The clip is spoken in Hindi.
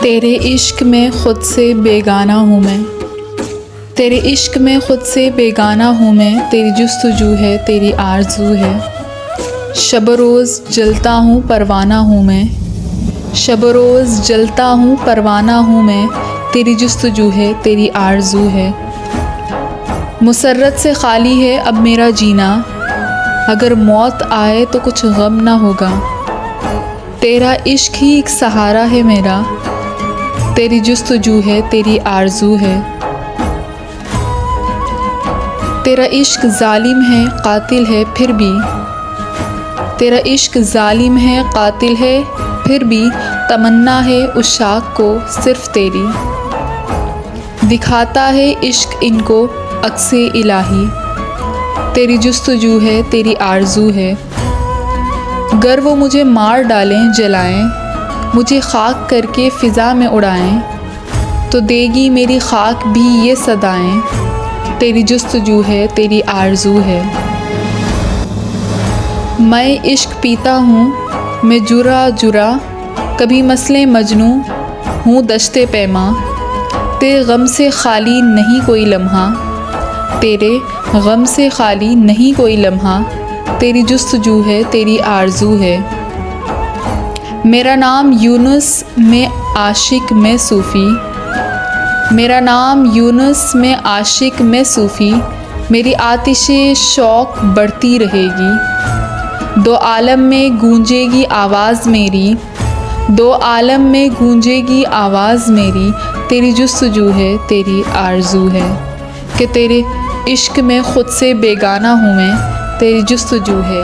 तेरे इश्क में ख़ुद से बेगाना हूँ मैं, तेरे इश्क में ख़ुद से बेगाना हूँ मैं। तेरी जुस्तजू है, तेरी आरज़ू है। शब रोज़ जलता हूँ परवाना हूँ मैं, शब रोज़ जलता हूँ परवाना हूँ मैं। तेरी जुस्तजू है, तेरी आरज़ू है। मुसर्रत से खाली है अब मेरा जीना, अगर मौत आए तो कुछ गम ना होगा। तेरा इश्क ही एक सहारा है मेरा, तेरी जुस्तजू है, तेरी आरज़ू है। तेरा इश्क ज़ालिम है, कातिल है फिर भी, तेरा इश्क ज़ालिम है, कातिल है फिर भी। तमन्ना है उशाक को सिर्फ़ तेरी, दिखाता है इश्क इनको अक्से इलाही। तेरी जुस्तजू है, तेरी आरज़ू है। गर वो मुझे मार डालें जलाएं, मुझे खाक करके फ़िज़ा में उड़ाएं, तो देगी मेरी खाक भी ये सदाएं। तेरी जुस्तजू है, तेरी आरज़ू है। मैं इश्क पीता हूँ मैं जुरा जुरा, कभी मसले मजनू हूँ दश्ते पैमा। तेरे गम से खाली नहीं कोई लम्हा, तेरे गम से खाली नहीं कोई लम्हा। तेरी जुस्तजू है, तेरी आरज़ू है। मेरा नाम यूनुस में आशिक में सूफ़ी, मेरा नाम यूनुस में आशिक में सूफ़ी। मेरी आतिशे शौक़ बढ़ती रहेगी, दो आलम में गूंजेगी आवाज़ मेरी, दो आलम में गूंजेगी आवाज़ मेरी। तेरी जुस्तजू है, तेरी आरज़ू है। कि तेरे इश्क में ख़ुद से बेगाना हूँ मैं, तेरी जुस्तजू है।